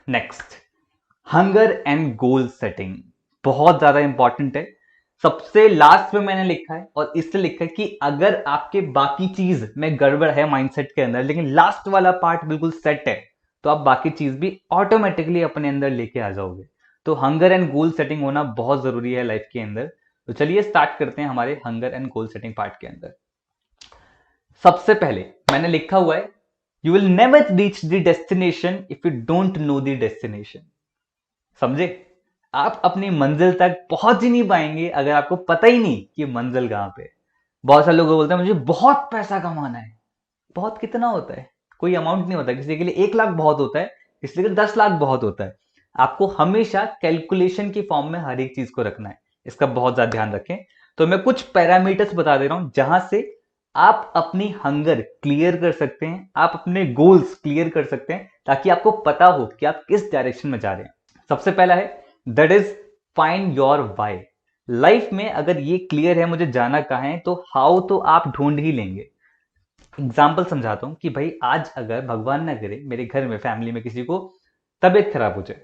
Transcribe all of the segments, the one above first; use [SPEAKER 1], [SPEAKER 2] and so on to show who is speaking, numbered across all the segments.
[SPEAKER 1] Next, hunger and goal setting बहुत ज्यादा important है। सबसे लास्ट में मैंने लिखा है और इससे लिखा है कि अगर आपके बाकी चीज में गड़बड़ है माइंडसेट के अंदर, लेकिन लास्ट वाला पार्ट बिल्कुल सेट है, तो आप बाकी चीज भी ऑटोमेटिकली अपने अंदर लेके आ जाओगे। तो हंगर एंड गोल सेटिंग होना बहुत जरूरी है लाइफ के अंदर। तो चलिए स्टार्ट करते हैं हमारे hunger and goal setting part के अंदर। सबसे पहले मैंने लिखा हुआ है, you will never reach the destination if you don't know the destination. समझे? आप अपनी मंजिल तक पहुंच ही नहीं पाएंगे अगर आपको पता ही नहीं कि मंजिल कहां पे है। बहुत सारे लोग बोलते हैं मुझे बहुत पैसा कमाना है। बहुत कितना होता है? कोई अमाउंट नहीं होता। किसी के लिए 1 लाख बहुत होता है, किसी के लिए 10 लाख बहुत होता है। आपको हमेशा कैलकुलेशन की फॉर्म में हर एक चीज को रखना है। इसका बहुत ज्यादा ध्यान रखें। तो मैं कुछ पैरामीटर्स बता दे रहा हूं जहां से आप अपनी हंगर क्लियर कर सकते हैं, आप अपने गोल्स क्लियर कर सकते हैं, ताकि आपको पता हो कि आप किस डायरेक्शन में जा रहे हैं। सबसे पहला है, that is find your why. Life में अगर ये क्लियर है मुझे जाना कहां है, तो हाउ तो आप ढूंढ ही लेंगे। एग्जाम्पल समझाता हूं कि भाई आज अगर भगवान ना करे मेरे घर में फैमिली में किसी को तबीयत खराब हो जाए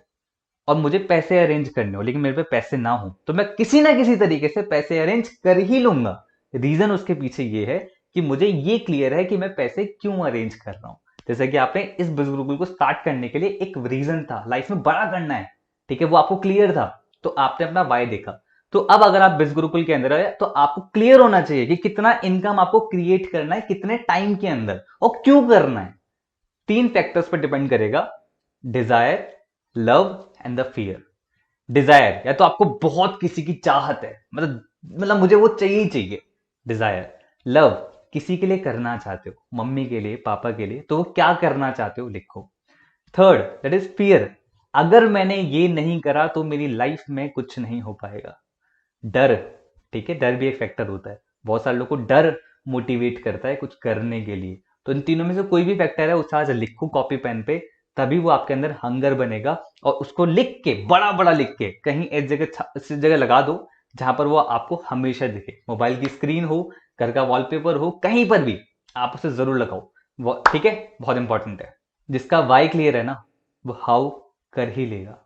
[SPEAKER 1] और मुझे पैसे अरेंज करने हो, लेकिन मेरे पे पैसे ना हो, तो मैं किसी ना किसी तरीके से पैसे अरेंज कर ही लूंगा। रीजन उसके पीछे ये है कि मुझे ये क्लियर है कि मैं पैसे क्यों अरेंज कर रहा हूं। जैसे कि आपने इस बिजनेस को स्टार्ट करने के लिए एक रीजन था, लाइफ में बड़ा करना है, ठीक है, वो आपको क्लियर था, तो आपने अपना वाई देखा। तो अब अगर आप बिज गुरुकुल के अंदर है तो आपको क्लियर होना चाहिए कि कितना इनकम आपको क्रिएट करना है, कितने टाइम के अंदर और क्यों करना है। 3 फैक्टर्स पर डिपेंड करेगा, desire, love and the fear. Desire, या तो आपको बहुत किसी की चाहत है, मतलब मुझे वो चाहिए ही चाहिए, डिजायर। लव, किसी के लिए करना चाहते हो, मम्मी के लिए, पापा के लिए, तो वो क्या करना चाहते हो लिखो। थर्ड, दैट इज फियर, अगर मैंने ये नहीं करा तो मेरी लाइफ में कुछ नहीं हो पाएगा। डर, ठीक है, डर भी एक फैक्टर होता है। बहुत सारे लोगों को डर मोटिवेट करता है कुछ करने के लिए। तो इन तीनों में से कोई भी फैक्टर है उसे आज लिखो कॉपी पेन पे, तभी वो आपके अंदर हंगर बनेगा। और उसको लिख के बड़ा बड़ा लिख के कहीं एक जगह इस जगह लगा दो जहां पर वो आपको हमेशा दिखे। मोबाइल की स्क्रीन हो, घर का वॉलपेपर हो, कहीं पर भी आप उसे जरूर लगाओ। ठीक है, बहुत इंपॉर्टेंट है। जिसका वाई क्लियर है ना, वो हाउ कर ही लेगा।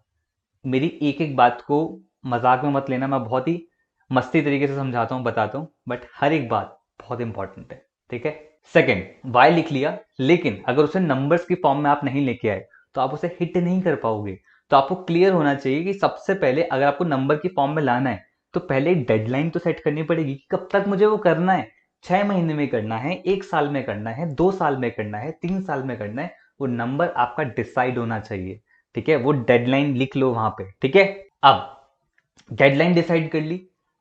[SPEAKER 1] मेरी एक एक बात को मजाक में मत लेना, मैं बहुत ही मस्ती तरीके से समझाता हूँ, बताता हूँ, बट हर एक बात बहुत इंपॉर्टेंट है, ठीक है। सेकंड, वाई लिख लिया, लेकिन अगर उसे नंबर्स की फॉर्म में आप नहीं लेके आए तो आप उसे हिट नहीं कर पाओगे। तो आपको क्लियर होना चाहिए कि सबसे पहले अगर आपको नंबर की फॉर्म में लाना है तो पहले एक डेडलाइन तो सेट करनी पड़ेगी कि कब तक मुझे वो करना है। 6 महीने में करना है, 1 साल में करना है, 2 साल में करना है, 3 साल में करना है, वो नंबर आपका डिसाइड होना चाहिए, ठीक है। वो डेडलाइन लिख लो वहां पे, ठीक है। अब डेडलाइन डिसाइड कर ली,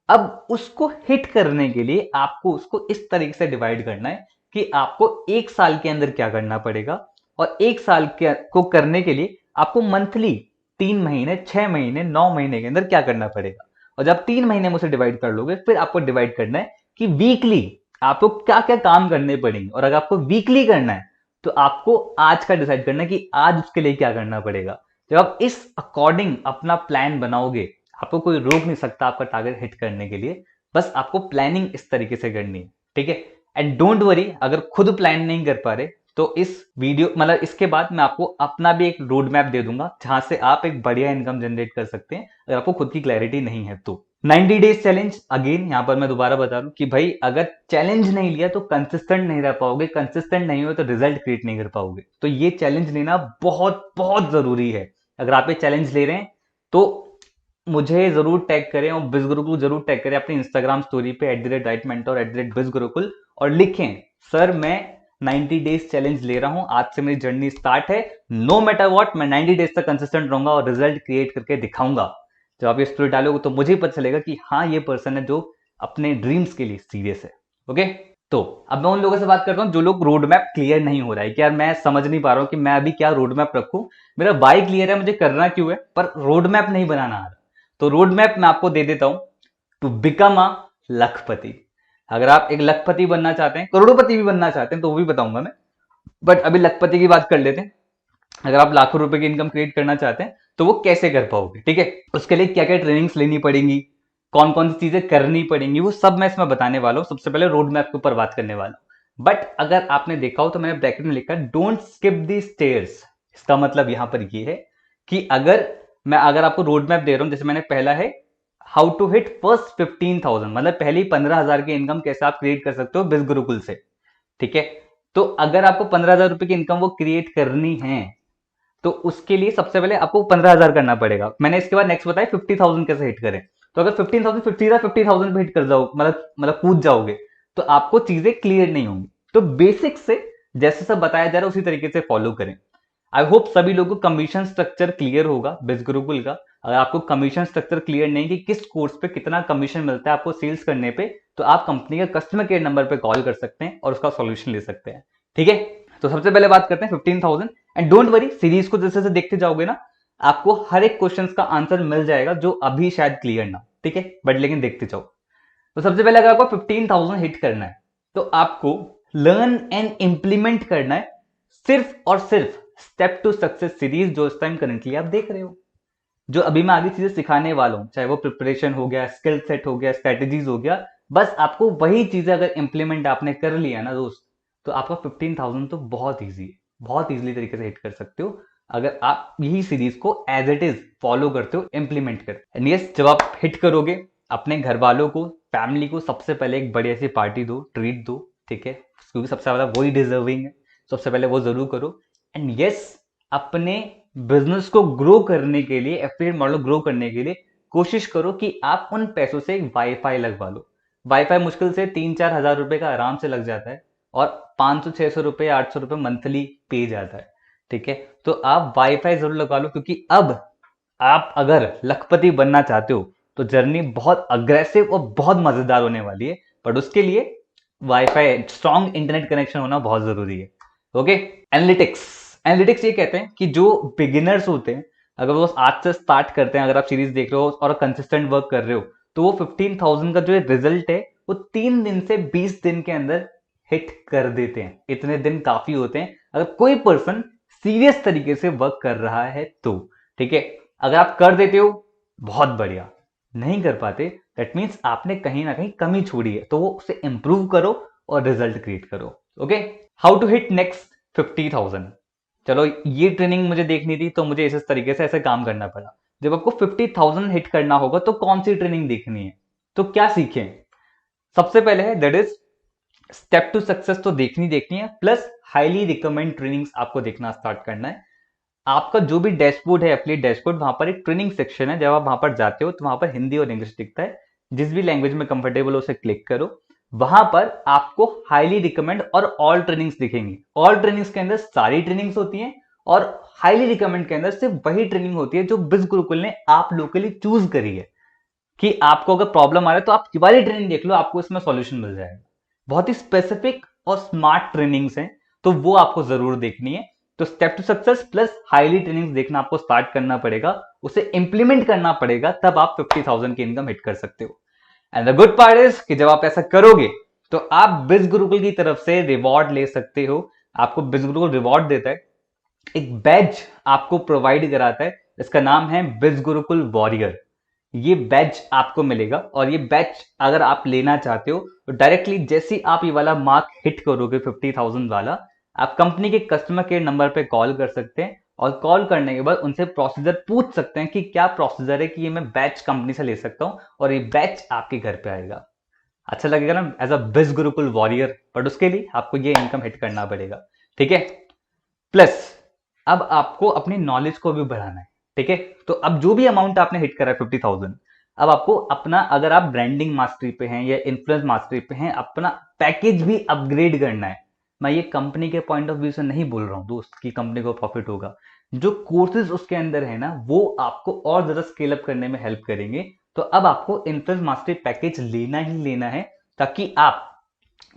[SPEAKER 1] अब उसको हिट करने के लिए आपको उसको इस तरीके से डिवाइड करना है कि आपको 1 साल के अंदर क्या करना पड़ेगा, और 1 साल को करने के लिए आपको मंथली 3 महीने, 6 महीने, 9 महीने के अंदर क्या करना पड़ेगा। और जब 3 महीने में उसे डिवाइड कर लोगे, फिर आपको डिवाइड करना है कि वीकली आपको क्या क्या काम करने पड़ेंगे। और अगर आपको वीकली करना है तो आपको आज का डिसाइड करना है कि आज उसके लिए क्या करना पड़ेगा। जब आप इस अकॉर्डिंग अपना प्लान बनाओगे, आपको कोई रोक नहीं सकता आपका टारगेट हिट करने के लिए। बस आपको प्लानिंग इस तरीके से करनी है, ठीक है। एंड डोंट वरी, अगर खुद प्लान नहीं कर पा रहे तो इस वीडियो मतलब इसके बाद मैं आपको अपना भी एक रोड मैप दे दूंगा जहां से आप एक बढ़िया इनकम जनरेट कर सकते हैं, अगर आपको खुद की क्लैरिटी नहीं है तो। 90 डेज चैलेंज, अगेन यहां पर मैं दोबारा बता रहा हूं कि भाई अगर चैलेंज नहीं लिया तो कंसिस्टेंट नहीं रह पाओगे, कंसिस्टेंट नहीं हो तो रिजल्ट क्रिएट नहीं कर पाओगे। तो ये चैलेंज लेना बहुत बहुत जरूरी है। अगर आप ये चैलेंज ले रहे हैं तो मुझे जरूर टैग करें और बिज गुरुकुल जरूर टैग करें अपनी इंस्टाग्राम स्टोरी पे @राइटमेंटोर @बिज गुरुकुल, और लिखें सर मैं 90 डेज चैलेंज ले रहा हूं, आज से मेरी जर्नी स्टार्ट है, नो मैटर व्हाट मैं 90 डेज तक कंसिस्टेंट रहूंगा और रिजल्ट क्रिएट करके दिखाऊंगा। जब आप ये स्टोरी डालोगे तो मुझे पता चलेगा कि हाँ ये पर्सन है जो अपने ड्रीम्स के लिए सीरियस है। ओके, तो अब मैं उन लोगों से बात करता हूं जो लोग रोड मैप क्लियर नहीं हो रहा है कि यार मैं समझ नहीं पा रहा हूं कि मैं अभी क्या रोड मैप रखूं, मेरा वाई क्लियर है मुझे करना क्यों है, पर रोड मैप नहीं बनाना आ रहा। तो रोड मैप मैं आपको दे देता हूं, टू बिकम अ लखपति। अगर आप एक लखपति बनना चाहते हैं, करोड़पति भी बनना चाहते हैं तो वो भी बताऊंगा मैं, बट अभी लखपति की बात कर लेते हैं। अगर आप लाखों रुपए की इनकम क्रिएट करना चाहते हैं तो वो कैसे कर पाओगे, ठीक है, उसके लिए क्या क्या ट्रेनिंग्स लेनी पड़ेंगी, कौन कौन सी चीजें करनी पड़ेंगी, वो सब मैं इसमें बताने वाला हूं। सबसे पहले रोड मैप के ऊपर बात करने वाला हूं। बट अगर आपने देखा हो तो मैंने ब्रैकेट में लिखा डोंट स्किप दी स्टेयर्स। इसका मतलब यहां पर ये है कि अगर आपको रोड मैप दे रहा हूं, जैसे मैंने पहला है हाउ टू हिट फर्स्ट 15,000, मतलब पहली 15,000 की इनकम कैसे आप क्रिएट कर सकते हो बिज गुरुकुल से। ठीक है, तो अगर आपको 15,000 रुपए की इनकम वो क्रिएट करनी है तो उसके लिए सबसे पहले आपको 15,000 करना पड़ेगा। मैंने इसके बाद नेक्स्ट बताया 50,000 कैसे हिट करें। तो अगर 15,000 50,000 पे हिट कर जाओ, मतलब कूद जाओगे, तो आपको चीजें क्लियर नहीं होंगी। तो बेसिक से जैसे सब बताया जा रहा है उसी तरीके से फॉलो करें। आई होप सभी लोगों को कमीशन स्ट्रक्चर क्लियर होगा बिज गुरुकुल का। अगर आपको कमीशन स्ट्रक्चर क्लियर नहीं कि किस कोर्स पे कितना कमीशन मिलता है आपको सेल्स करने पे, तो आप कंपनी के कस्टमर केयर नंबर पे कॉल कर सकते हैं और उसका सॉल्यूशन ले सकते हैं। ठीक है, तो सबसे पहले बात करते हैं 15,000। एंड डोंट वरी, सीरीज को जैसे जैसे देखते जाओगे ना, आपको हर एक क्वेश्चन का आंसर मिल जाएगा जो अभी शायद क्लियर ना। ठीक है, बट लेकिन देखते जाओ। तो सबसे पहले अगर आपको 15,000 हिट करना है तो आपको लर्न एंड इंप्लीमेंट करना है सिर्फ और सिर्फ स्टेप टू सक्सेस सीरीज, जो इस टाइम करंटली आप देख रहे हो। जो अभी मैं आगे चीजें सिखाने वाला हूं, चाहे वो प्रिपरेशन हो गया, स्किल सेट हो गया, स्ट्रेटेजीज हो गया, बस आपको वही चीजें अगर इंप्लीमेंट आपने कर लिया ना दोस्त, तो आपका 15,000 तो बहुत ईजी है, बहुत ईजिली तरीके से हिट कर सकते हो अगर आप यही सीरीज को एज इट इज फॉलो करते हो, इंप्लीमेंट करते हो। यस, जब आप हिट करोगे अपने घर वालों को, फैमिली को सबसे पहले एक बढ़िया सी पार्टी दो, ट्रीट दो। ठीक है, क्योंकि सबसे ज्यादा वही डिजर्विंग है, सबसे पहले वो जरूर करो। एंड यस, अपने बिजनेस को ग्रो करने के लिए, एफिलिएट मॉडल ग्रो करने के लिए कोशिश करो कि आप उन पैसों से एक वाईफाई लगवा लो। वाईफाई मुश्किल से 3-4 हजार रुपए का आराम से लग जाता है और 500-600 रुपए, 800 रुपए मंथली पे जाता है। ठीक है, तो आप वाईफाई जरूर लगवा लो, क्योंकि अब आप अगर लखपति बनना चाहते हो तो जर्नी बहुत अग्रेसिव और बहुत मजेदार होने वाली है। बट उसके लिए वाईफाई, स्ट्रॉन्ग इंटरनेट कनेक्शन होना बहुत जरूरी है। Okay, analytics. एनालिटिक्स ये कहते हैं कि जो बिगिनर्स होते हैं, अगर वो आज से स्टार्ट करते हैं, अगर आप सीरीज देख रहे हो और कंसिस्टेंट वर्क कर रहे हो, तो वो 15,000 का जो रिजल्ट है वो 3 दिन से 20 दिन के अंदर हिट कर देते हैं। इतने दिन काफी होते हैं अगर कोई पर्सन सीरियस तरीके से वर्क कर रहा है तो। ठीक है, अगर आप कर देते हो बहुत बढ़िया, नहीं कर पाते दैट मीन्स आपने कहीं ना कहीं कमी छोड़ी है, तो वो उसे इंप्रूव करो और रिजल्ट क्रिएट करो। Okay, how to hit next 50,000। चलो, ये ट्रेनिंग मुझे देखनी थी तो मुझे इस तरीके से ऐसे काम करना पड़ा। जब आपको 50,000 हिट करना होगा तो कौन सी ट्रेनिंग देखनी है, तो क्या सीखें? सबसे पहले है that is step to success, तो देखनी है, प्लस हाईली रिकमेंड ट्रेनिंग्स आपको देखना स्टार्ट करना है। आपका जो भी डैशबोर्ड है, एफिलिएट डैशबोर्ड, वहां पर एक ट्रेनिंग सेक्शन है। जब आप वहां पर जाते हो तो वहां पर हिंदी और इंग्लिश दिखता है, जिस भी लैंग्वेज में कंफर्टेबल हो उसे क्लिक करो। वहां पर आपको हाईली रिकमेंड और ऑल ट्रेनिंग्स दिखेंगी। ऑल ट्रेनिंग्स के अंदर सारी ट्रेनिंग्स होती हैं और हाईली रिकमेंड के अंदर सिर्फ वही ट्रेनिंग होती है जो बिज गुरुकुल ने आप लोग के लिए चूज करी है, कि आपको अगर प्रॉब्लम आ रहा है तो आप वाली ट्रेनिंग देख लो, आपको इसमें सॉल्यूशन मिल जाएगा। बहुत ही स्पेसिफिक और स्मार्ट ट्रेनिंग्स हैं, तो वो आपको जरूर देखनी है। तो step to success plus highly trainings देखना आपको स्टार्ट करना पड़ेगा, उसे इंप्लीमेंट करना पड़ेगा, तब आप 50,000 की इनकम हिट कर सकते हो। And the good part is कि जब आप ऐसा करोगे तो आप बिज गुरुकुल की तरफ से रिवॉर्ड ले सकते हो। आपको बिज गुरुकुल रिवॉर्ड देता है, एक बैज आपको प्रोवाइड कराता है, इसका नाम है बिज गुरुकुल वॉरियर। ये बैच आपको मिलेगा और ये बैच अगर आप लेना चाहते हो तो डायरेक्टली जैसे आप ये वाला मार्क हिट करोगे 50,000 वाला, आप कंपनी के कस्टमर केयर नंबर पे कॉल कर सकते हैं और कॉल करने के बाद उनसे प्रोसीजर पूछ सकते हैं कि क्या प्रोसीजर है कि ये मैं बैच कंपनी से ले सकता हूं और ये बैच आपके घर पे आएगा। अच्छा लगेगा ना एज अ बिज गुरुकुल वॉरियर, बट उसके लिए आपको ये इनकम हिट करना पड़ेगा। ठीक है, प्लस अब आपको अपनी नॉलेज को भी बढ़ाना है। ठीक है, तो अब जो भी अमाउंट आपने हिट करा है 50,000, अब आपको अपना, अगर आप ब्रांडिंग मास्टरी पे हैं या इन्फ्लुएंस मास्टरी पे हैं, अपना पैकेज भी अपग्रेड करना है। मैं ये कंपनी के पॉइंट ऑफ व्यू से नहीं बोल रहा हूं दोस्त कि कंपनी को प्रॉफिट होगा, जो कोर्सेज उसके अंदर है ना वो आपको और ज्यादा स्केल अप करने में हेल्प करेंगे। तो अब आपको इन्फ्लुएंस मास्टरी पैकेज लेना ही लेना है ताकि आप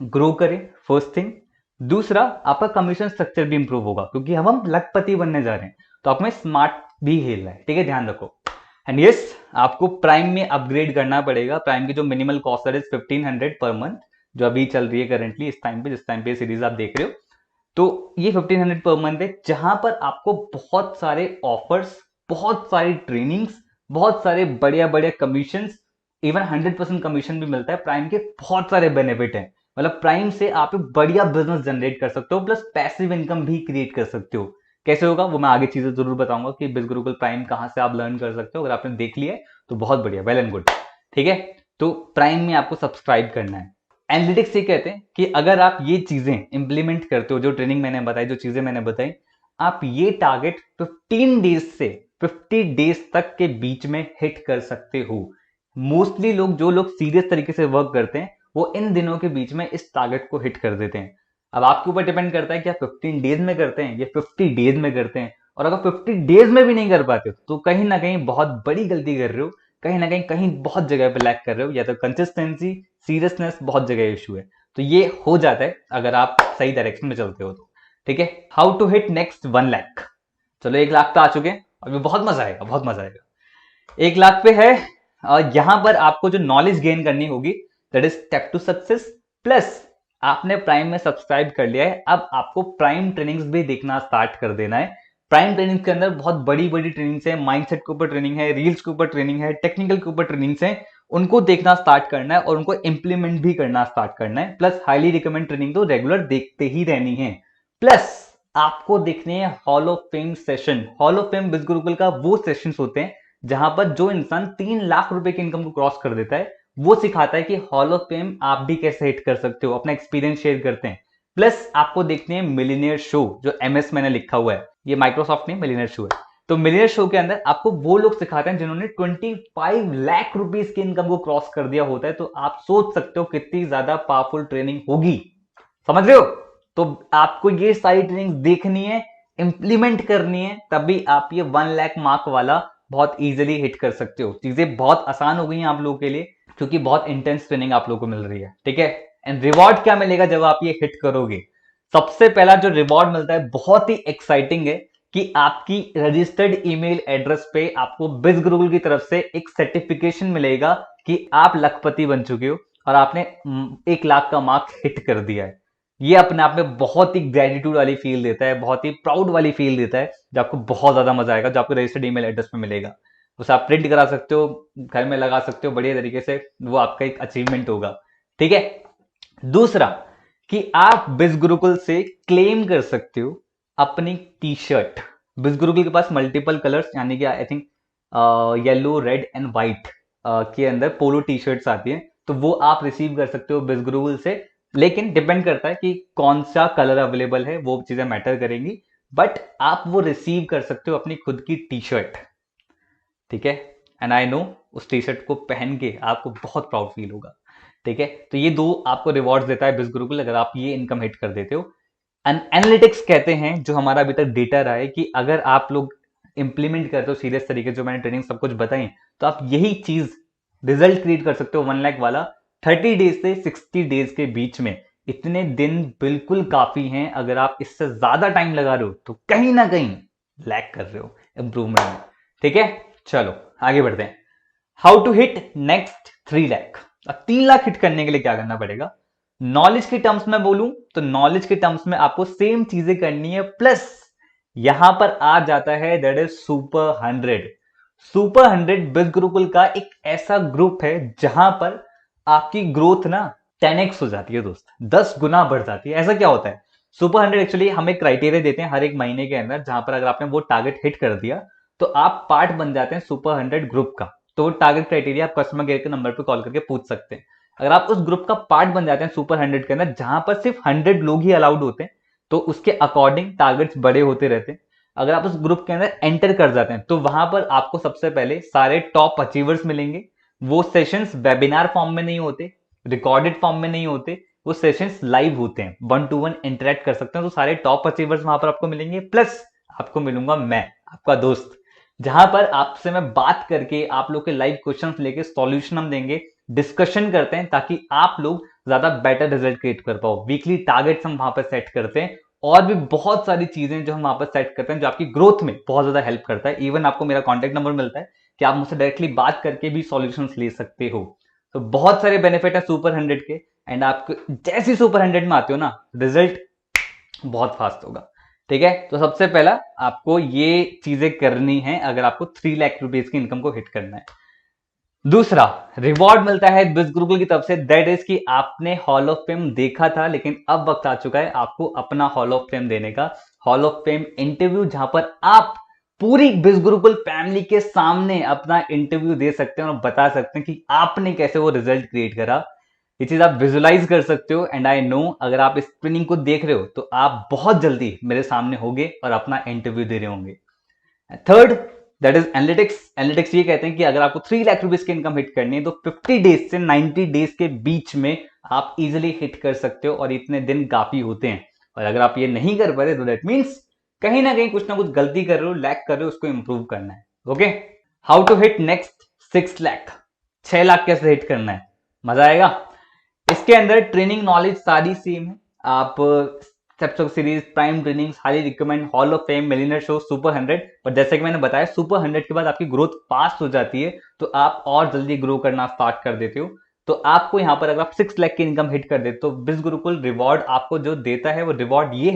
[SPEAKER 1] ग्रो करें, फर्स्ट थिंग। दूसरा, आपका कमीशन स्ट्रक्चर भी इंप्रूव होगा, क्योंकि हम लखपति बनने जा रहे हैं, तो आप में स्मार्ट भी खेलना है। ठीक है, ध्यान रखो। एंड यस, आपको प्राइम में अपग्रेड करना पड़ेगा। प्राइम की जो मिनिमल कॉस्ट है 1500 पर मंथ, जो अभी चल रही है करेंटली इस टाइम पे, जिस टाइम पे सीरीज आप देख रहे हो, तो ये 1500 पर मंथ है, जहां पर आपको बहुत सारे ऑफर्स, बहुत सारी ट्रेनिंग्स, बहुत सारे बढ़िया बढ़िया कमीशन, इवन 100% कमीशन भी मिलता है। प्राइम के बहुत सारे बेनिफिट हैं, मतलब प्राइम से आप एक बढ़िया बिजनेस जनरेट कर सकते हो, प्लस पैसिव इनकम भी क्रिएट कर सकते हो। कैसे होगा वो मैं आगे चीजें जरूर बताऊंगा कि बिज गुरुकुल प्राइम कहां से आप लर्न कर सकते हो। अगर आपने देख लिया है तो बहुत बढ़िया, वेल एंड गुड। ठीक है, तो प्राइम में आपको सब्सक्राइब करना है। एनालिटिक्स ये कहते हैं कि अगर आप ये चीजें इंप्लीमेंट करते हो, जो ट्रेनिंग मैंने बताई, जो चीजें मैंने बताई, आप ये टारगेट 15 डेज से 50 डेज तक के बीच में हिट कर सकते हो। मोस्टली लोग, जो लोग सीरियस तरीके से वर्क करते हैं, वो इन दिनों के बीच में इस टारगेट को हिट कर देते हैं। अब आपके ऊपर डिपेंड करता है कि आप 15 डेज में करते हैं या 50 डेज में करते हैं। और अगर 50 डेज में भी नहीं कर पाते हो तो कहीं ना कहीं बहुत बड़ी गलती कर रहे हो, कहीं ना कहीं बहुत जगह पे लैक कर रहे हो, या तो कंसिस्टेंसी, सीरियसनेस, बहुत जगह इशू है। तो ये हो जाता है अगर आप सही डायरेक्शन में चलते हो तो। ठीक है, how to hit next 1 lakh. चलो 1 लाख तो आ चुके हैं, अभी बहुत मजा आएगा, बहुत मजा आएगा। 1 लाख पे है, यहां पर आपको जो नॉलेज गेन करनी होगी, that is step to success. Plus आपने प्राइम में सब्सक्राइब कर लिया है, अब आपको प्राइम ट्रेनिंग्स भी देखना स्टार्ट कर देना है। प्राइम ट्रेनिंग के अंदर बहुत बड़ी बड़ी ट्रेनिंग्स है, माइंडसेट के ऊपर ट्रेनिंग है, रील्स के ऊपर ट्रेनिंग है, टेक्निकल के ऊपर ट्रेनिंग्स है। उनको देखना स्टार्ट करना है और उनको इंप्लीमेंट भी करना स्टार्ट करना है। प्लस हाईली रिकमेंड ट्रेनिंग तो रेगुलर देखते ही रहनी है। प्लस आपको देखने हैं hall of fame session. Hall of fame बिज गुरुकुल का वो सेशन होते हैं जहां पर जो इंसान 3 लाख रुपए की इनकम को क्रॉस कर देता है, वो सिखाता है कि हॉल ऑफ फेम आप भी कैसे हिट कर सकते हो, अपना एक्सपीरियंस शेयर करते हैं। प्लस आपको देखने हैं मिलियनेयर शो, जो एमएस मैंने लिखा हुआ है, ये माइक्रोसॉफ्ट नहीं, मिलियनेयर शो है। तो मिलियनेयर शो के अंदर आपको वो लोग सिखाते हैं जिन्होंने 25 लाख रुपीस की इनकम को क्रॉस कर दिया होता है। तो आप सोच सकते हो कितनी ज्यादा पावरफुल ट्रेनिंग होगी, समझ रहे हो? तो आपको ये सारी ट्रेनिंग देखनी है, इंप्लीमेंट करनी है, तभी आप ये 1 लाख मार्क वाला बहुत इजीली हिट कर सकते हो। चीजें बहुत आसान हो गई हैं आप लोगों के लिए, क्योंकि बहुत इंटेंस ट्रेनिंग आप लोगों को मिल रही है। ठीक है, एंड रिवॉर्ड क्या मिलेगा जब आप ये हिट करोगे? सबसे पहला जो रिवॉर्ड मिलता है बहुत ही एक्साइटिंग है कि आपकी रजिस्टर्ड ईमेल एड्रेस पे आपको बिज गुरुकुल की तरफ से एक सर्टिफिकेशन मिलेगा कि आप लखपति बन चुके हो और आपने 1 लाख का मार्क हिट कर दिया है। ये अपने आप में बहुत ही ग्रेटिट्यूड वाली फील देता है, बहुत ही प्राउड वाली फील देता है, जो आपको बहुत ज्यादा मजा आएगा, जो आपको रजिस्टर्ड ईमेल एड्रेस में मिलेगा। उसे आप प्रिंट करा सकते हो, घर में लगा सकते हो बढ़िया तरीके से, वो आपका एक अचीवमेंट होगा। ठीक है, दूसरा कि आप बिज गुरुकुल से क्लेम कर सकते हो अपनी टी शर्ट। बिज गुरुकुल के पास मल्टीपल कलर्स, यानी कि I think yellow, red and white के अंदर पोलो टी शर्ट्स आती हैं, तो वो आप रिसीव कर सकते हो बिज गुरुकुल से। लेकिन डिपेंड करता है कि कौन सा कलर अवेलेबल है, वो चीजें मैटर करेंगी, बट आप वो रिसीव कर सकते हो अपनी खुद की टी शर्ट। ठीक है, एंड आई नो उस टी शर्ट को पहन के आपको बहुत प्राउड फील होगा। ठीक है, तो ये 2 आपको रिवॉर्ड्स देता है बिज गुरुकुल अगर आप ये इनकम हिट कर देते हो। एंड एनालिटिक्स कहते हैं, जो हमारा अभी तक डेटा रहा है, कि अगर आप लोग इंप्लीमेंट करते हो सीरियस तरीके से, जो मैंने ट्रेनिंग सब कुछ बताई, तो आप यही चीज रिजल्ट क्रिएट कर सकते हो 1 लाख वाला 30 डेज से 60 डेज के बीच में। इतने दिन बिल्कुल काफी हैं। अगर आप इससे ज्यादा टाइम लगा रहे हो तो कहीं ना कहीं लैक कर रहे हो इंप्रूवमेंट में। ठीक है, चलो आगे बढ़ते हैं। How to hit next 3 lakh. अब 3 लाख हिट करने के लिए क्या करना पड़ेगा? नॉलेज के टर्म्स में बोलूं तो नॉलेज के टर्म्स में आपको सेम चीजें करनी है, प्लस यहां पर आ जाता है दैट इज सुपर 100। सुपर 100 बिज गुरुकुल का एक ऐसा ग्रुप है जहां पर आपकी ग्रोथ ना 10x हो जाती है दोस्त, 10 गुना बढ़ जाती है। ऐसा क्या होता है? सुपर 100 एक्चुअली हम एक क्राइटेरिया देते हैं हर एक महीने के अंदर, जहां पर अगर आपने वो टारगेट हिट कर दिया तो आप पार्ट बन जाते हैं सुपर 100 ग्रुप का। तो वो टारगेट क्राइटेरिया आप कस्टमर केयर के नंबर पर कॉल करके पूछ सकते हैं। अगर आप उस ग्रुप का पार्ट बन जाते हैं सुपर 100 के अंदर, जहां पर सिर्फ 100 लोग ही अलाउड होते हैं, तो उसके अकॉर्डिंग टारगेट्स बड़े होते रहते हैं। अगर आप उस ग्रुप के अंदर एंटर कर जाते हैं तो वहां पर आपको सबसे पहले सारे टॉप अचीवर्स मिलेंगे। वो सेशंस वेबिनार फॉर्म में नहीं होते, रिकॉर्डेड फॉर्म में नहीं होते, वो सेशंस लाइव होते हैं, 1 to 1 इंटरेक्ट कर सकते हैं। तो सारे टॉप अचीवर्स वहां पर आपको मिलेंगे, प्लस आपको मिलूंगा मैं, आपका दोस्त, जहां पर आपसे मैं बात करके आप लोग के लाइव क्वेश्चंस लेके सॉल्यूशन हम देंगे, डिस्कशन करते हैं, ताकि आप लोग ज्यादा बेटर रिजल्ट क्रिएट कर पाओ। वीकली टारगेट्स हम वहां पर सेट करते हैं, और भी बहुत सारी चीजें जो हम वहां पर सेट करते हैं, जो आपकी ग्रोथ में बहुत ज्यादा हेल्प करता है। इवन आपको मेरा कॉन्टेक्ट नंबर मिलता है कि आप मुझसे डायरेक्टली बात करके भी सॉल्यूशंस ले सकते हो। तो बहुत सारे बेनिफिट है सुपर 100 के, एंड आपको जैसे सुपर 100 में आते हो ना, रिजल्ट बहुत फास्ट होगा। ठीक है, तो सबसे पहला आपको ये चीजें करनी है अगर आपको 3 लाख रुपीज की इनकम को हिट करना है। दूसरा रिवॉर्ड मिलता है बिज गुरुकुल की तरफ से, दैट इज कि आपने हॉल ऑफ फेम देखा था, लेकिन अब वक्त आ चुका है आपको अपना हॉल ऑफ फेम देने का। हॉल ऑफ फेम इंटरव्यू, जहां पर आप पूरी बिज गुरुकुल फैमिली के सामने अपना इंटरव्यू दे सकते हैं और बता सकते हैं कि आपने कैसे वो रिजल्ट क्रिएट करा। ये चीज आप विजुलाइज कर सकते हो। एंड आई नो अगर आप इस ट्रेनिंग को देख रहे हो तो आप बहुत जल्दी मेरे सामने होंगे और अपना इंटरव्यू दे रहे होंगे। Third, that is analytics. Analytics ये कहते हैं कि अगर आपको 3 लाख रुपीज की इनकम हिट करनी है तो 50 डेज से 90 डेज के बीच में आप इजिली हिट कर सकते हो, और इतने दिन काफी होते हैं। और अगर आप ये नहीं कर पा रहे तो दैट मीन्स कहीं ना कहीं कुछ ना कुछ गलती कर रहे हो, लैक कर रहे हो, उसको इंप्रूव करना है। Okay, how to hit next 6 lakh. 6 lakh कैसे हिट करना है, मजा आएगा। इसके अंदर ट्रेनिंग नॉलेज सारी सेम है। आप steps of series, prime trainings, highly recommend, hall of fame, millionaire show, super 100। पर जैसे कि मैंने बताया सुपर 100 के बाद आपकी ग्रोथ फास्ट हो जाती है, तो आप और जल्दी ग्रो करना स्टार्ट कर देते हो। तो आपको यहां पर अगर आप 6 लाख की इनकम हिट कर देते तो बिज गुरुकुल रिवॉर्ड आपको जो देता है वो रिवॉर्ड ये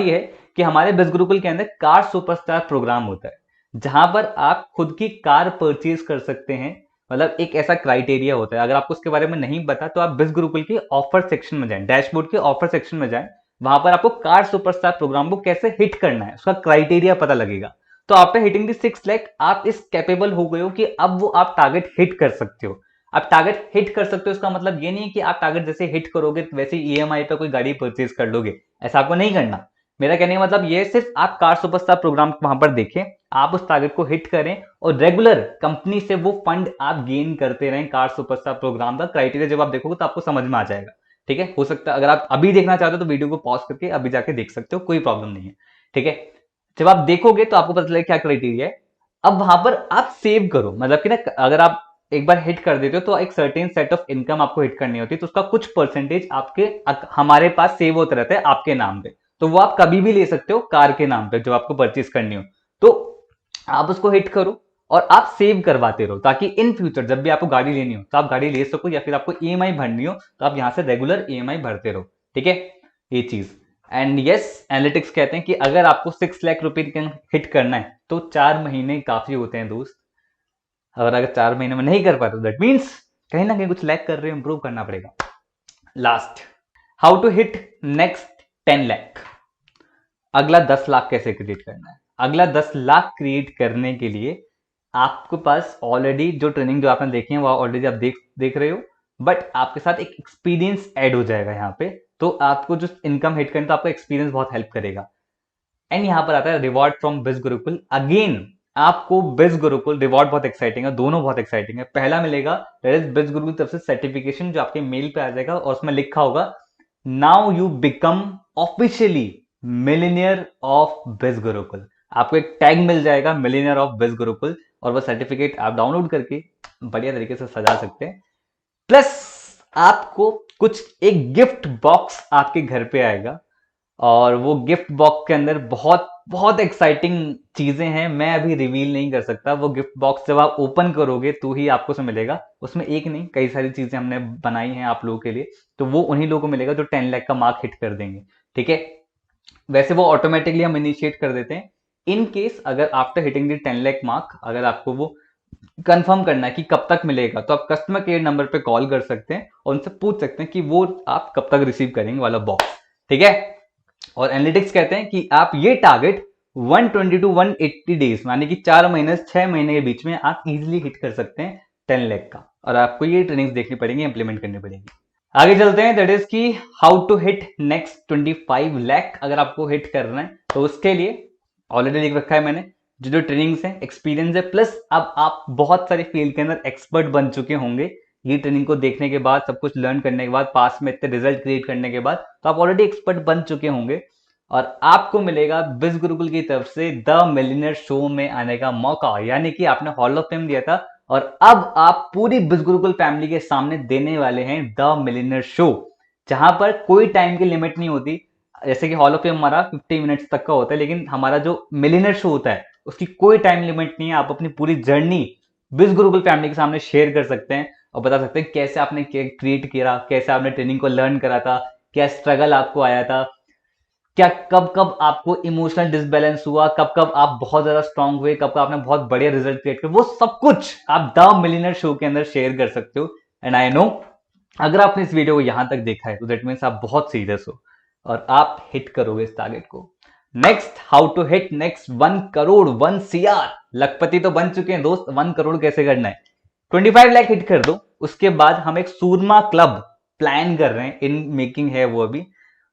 [SPEAKER 1] है कि हमारे बिज गुरुकुल के अंदर कार सुपरस्टार प्रोग्राम होता है, जहां पर आप खुद की कार परचेज कर सकते हैं। मतलब एक ऐसा क्राइटेरिया होता है, अगर आपको उसके बारे में नहीं पता तो आप बिज गुरुकुल के ऑफर सेक्शन में जाएं, डैशबोर्ड के ऑफर सेक्शन में जाएं, वहां पर आपको कार सुपरस्टार प्रोग्राम को कैसे हिट करना है उसका क्राइटेरिया पता लगेगा। तो आफ्टर हिटिंग दी 6 लाख आप इस कैपेबल हो गए हो कि अब वो आप टारगेट हिट कर सकते हो। आप टारगेट हिट कर सकते हो इसका मतलब ये नहीं है कि आप टारगेट जैसे हिट करोगे तो वैसे ईएमआई पे कोई गाड़ी परचेज कर लोगे, ऐसा आपको नहीं करना। मेरा कहने का मतलब ये सिर्फ आप कार सुपरस्टार प्रोग्राम वहां पर देखें, आप उस टारगेट को हिट करें और रेगुलर कंपनी से वो फंड आप गेन करते रहें। कार सुपरस्टार प्रोग्राम का क्राइटेरिया जब आप देखोगे तो आपको समझ में आ जाएगा। ठीक है, हो सकता है अगर आप अभी देखना चाहते हो तो वीडियो को पॉज करके अभी जाके देख सकते हो, कोई प्रॉब्लम नहीं है। ठीक है, जब आप देखोगे तो आपको पता चलेगा क्या क्राइटेरिया है। अब वहां पर आप सेव करो, मतलब कि ना अगर आप एक बार हिट कर देते हो तो एक सर्टेन सेट ऑफ इनकम आपको हिट करनी होती है, तो उसका कुछ परसेंटेज आपके हमारे पास सेव होता रहता है आपके नाम पे। तो वो आप कभी भी ले सकते हो कार के नाम पे जब आपको परचेज करनी हो, तो आप उसको हिट करो और आप सेव करवाते रहो, ताकि इन फ्यूचर जब भी आपको गाड़ी लेनी हो तो आप गाड़ी ले सको, या फिर आपको ईएमआई भरनी हो तो आप यहां से रेगुलर ईएमआई भरते रहो। ठीक है, ये चीज। एंड यस, एनालिटिक्स कहते हैं कि अगर आपको 6 लाख रुपए हिट करना है तो 4 महीने काफी होते हैं दोस्त। अगर 4 महीने में नहीं कर पाते दैट मीन्स कहीं ना कहीं कुछ लैक कर रहे हो, इंप्रूव करना पड़ेगा। Last, how to hit next 10 lakh. अगला 10 लाख कैसे क्रिएट करना है। अगला 10 लाख क्रिएट करने के लिए आपके पास ऑलरेडी जो ट्रेनिंग जो आपने देखी है वो ऑलरेडी आप देख रहे हो, बट आपके साथ एक एक्सपीरियंस ऐड हो जाएगा यहाँ पे। तो आपको जो इनकम हिट करनी तो आपका एक्सपीरियंस बहुत हेल्प करेगा। एंड यहाँ पर आता है रिवॉर्ड फ्रॉम बिज गुरुकुल। अगेन आपको बिज गुरुकुल रिवॉर्ड बहुत एक्साइटिंग है, दोनों बहुत एक्साइटिंग है। पहला मिलेगा दैट इज बिज गुरुकुल तरफ से सर्टिफिकेशन, जो आपके मेल पे आ जाएगा और उसमें लिखा होगा now you become officially millionaire of बिज गुरुकुल। आपको एक टैग मिल जाएगा मिलियनियर ऑफ बिज गुरुकुल, और वो सर्टिफिकेट आप डाउनलोड करके बढ़िया तरीके से सजा सकते हैं। प्लस आपको कुछ एक गिफ्ट बॉक्स आपके घर पे आएगा, और वो गिफ्ट बॉक्स के अंदर बहुत बहुत एक्साइटिंग चीजें हैं, मैं अभी रिवील नहीं कर सकता। वो गिफ्ट बॉक्स जब आप ओपन करोगे तो ही आपको से मिलेगा। उसमें एक नहीं कई सारी चीजें हमने बनाई हैं आप लोगों के लिए, तो वो उन्हीं लोगों को मिलेगा जो 10 लाख का मार्क हिट कर देंगे। ठीक है, वैसे वो ऑटोमेटिकली हम इनिशिएट कर देते हैं। इन केस अगर after hitting the 10 lakh mark अगर आपको वो कंफर्म करना है कि कब तक मिलेगा, तो आप कस्टमर केयर नंबर पे कॉल कर सकते हैं और उनसे पूछ सकते हैं कि वो आप कब तक रिसीव करेंगे वाला बॉक्स। ठीक है, और एनालिटिक्स कहते हैं कि आप ये टारगेट 120 टू 180 डेज यानी कि 4 महीने से 6 महीने के बीच में आप इजीली हिट कर सकते हैं 10 लाख का। और आपको ये ट्रेनिंग्स देखनी पड़ेगी, इंप्लीमेंट करनी पड़ेगी। आगे चलते हैं, दैट इज की how to hit next 25 lakh. अगर आपको हिट करना है तो उसके लिए ऑलरेडी लिख रखा है मैंने, जो जो ट्रेनिंग्स है, एक्सपीरियंस है, प्लस अब आप बहुत सारे फील्ड के अंदर एक्सपर्ट बन चुके होंगे। ये ट्रेनिंग को देखने के बाद, सब कुछ लर्न करने के बाद, पास में इतने रिजल्ट क्रिएट करने के बाद, तो आप ऑलरेडी एक्सपर्ट बन चुके होंगे और आपको मिलेगा बिज गुरुकुल की तरफ से द मिलियनेयर शो में आने का मौका। यानी कि आपने हॉल ऑफ फेम दिया था और अब आप पूरी बिज गुरुकुल फैमिली के सामने देने वाले हैं द मिलियनेयर शो, जहां पर कोई टाइम की लिमिट नहीं होती। जैसे कि हॉल ऑफ फेम हमारा 50 मिनट्स तक का होता है, लेकिन हमारा जो मिलियनेयर शो होता है उसकी कोई टाइम लिमिट नहीं है। आप अपनी पूरी जर्नी बिज गुरुकुल फैमिली के सामने शेयर कर सकते हैं और बता सकते हैं कैसे आपने क्रिएट किया, कैसे आपने ट्रेनिंग को लर्न करा था, क्या स्ट्रगल आपको आया था, क्या कब कब आपको इमोशनल डिसबैलेंस हुआ, कब कब आप बहुत ज्यादा स्ट्रांग हुए, कब कब आपने बहुत बढ़िया रिजल्ट क्रिएट किया, वो सब कुछ आप द मिलियनेयर शो के अंदर शेयर कर सकते हो। एंड आई नो अगर आपने इस वीडियो को यहां तक देखा है तो दैट मीन्स आप बहुत सीरियस हो और आप हिट करोगे इस टारगेट को। Next, how to hit next 1 crore 1 CR। लखपति तो बन चुके हैं दोस्त, 1 करोड़ कैसे करना है? 25 लाख हिट कर दो। उसके बाद हम एक सूरमा क्लब प्लान कर रहे हैं, इन मेकिंग है वो अभी।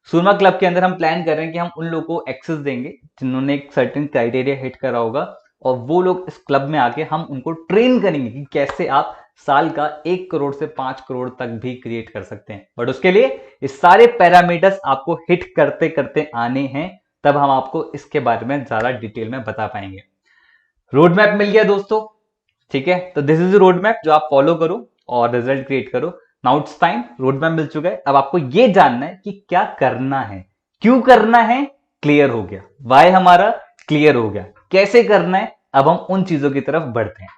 [SPEAKER 1] सूरमा क्लब के अंदर हम प्लान कर रहे हैं कि हम उन लोगों को एक्सेस देंगे जिन्होंने एक सर्टेन क्राइटेरिया हिट करा होगा, और वो लोग इस क्लब में आके हम उनको ट्रेन करेंगे कि कैसे आप साल का 1 करोड़ से 5 करोड़ तक भी क्रिएट कर सकते हैं। बट उसके लिए इस सारे पैरामीटर्स आपको हिट करते करते आने हैं, तब हम आपको इसके बारे में ज्यादा डिटेल में बता पाएंगे। रोड मैप मिल गया दोस्तों, ठीक है? तो दिस इज रोड मैप जो आप फॉलो करो और रिजल्ट क्रिएट करो। Now it's time, road map मिल चुका है, अब आपको ये जानना है कि क्या करना है, क्यों करना है, क्लियर हो गया। वाई हमारा क्लियर हो गया, कैसे करना है, अब हम उन चीजों की तरफ बढ़ते हैं।